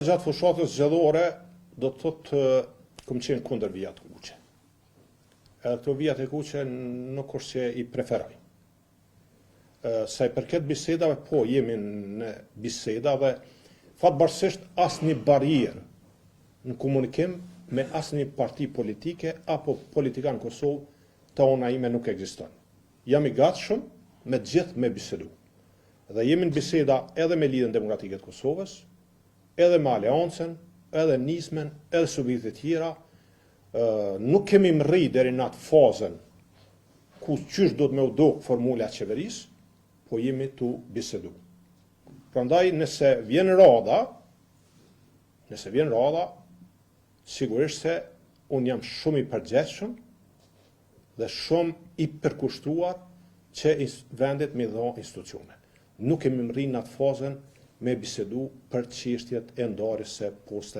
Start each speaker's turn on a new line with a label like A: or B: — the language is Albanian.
A: Gjatë fushatës zgjedhore do të thotë kam qenë kundër vijat të kuqe. Edhe këto vijat e kuqe nuk është që i preferoj. Sa i përket bisedave, po jemi në biseda dhe fatbarësisht asnjë barierë në komunikim me asnjë parti politike apo politikan në Kosovë të ona ime nuk ekziston. Jam i gatshëm me të gjithë me bisedu. Dhe jemi në biseda edhe me Lidhjen Demokratike të Kosovës, edhe me Aleancën, edhe Nismen, edhe subjekte tjera. Nuk kemi mri deri në atë fazën ku qysh do të me udhok formula e qeverisë, po jemi tu bisedu. Prandaj nëse vjen rradha, sigurisht se unë jam shumë i përgjegjshëm dhe shumë i përkushtruar që vendit me dha institucione. Nuk kemi mri në atë fazën me bisedu për çështjet e ndarjes së posteve.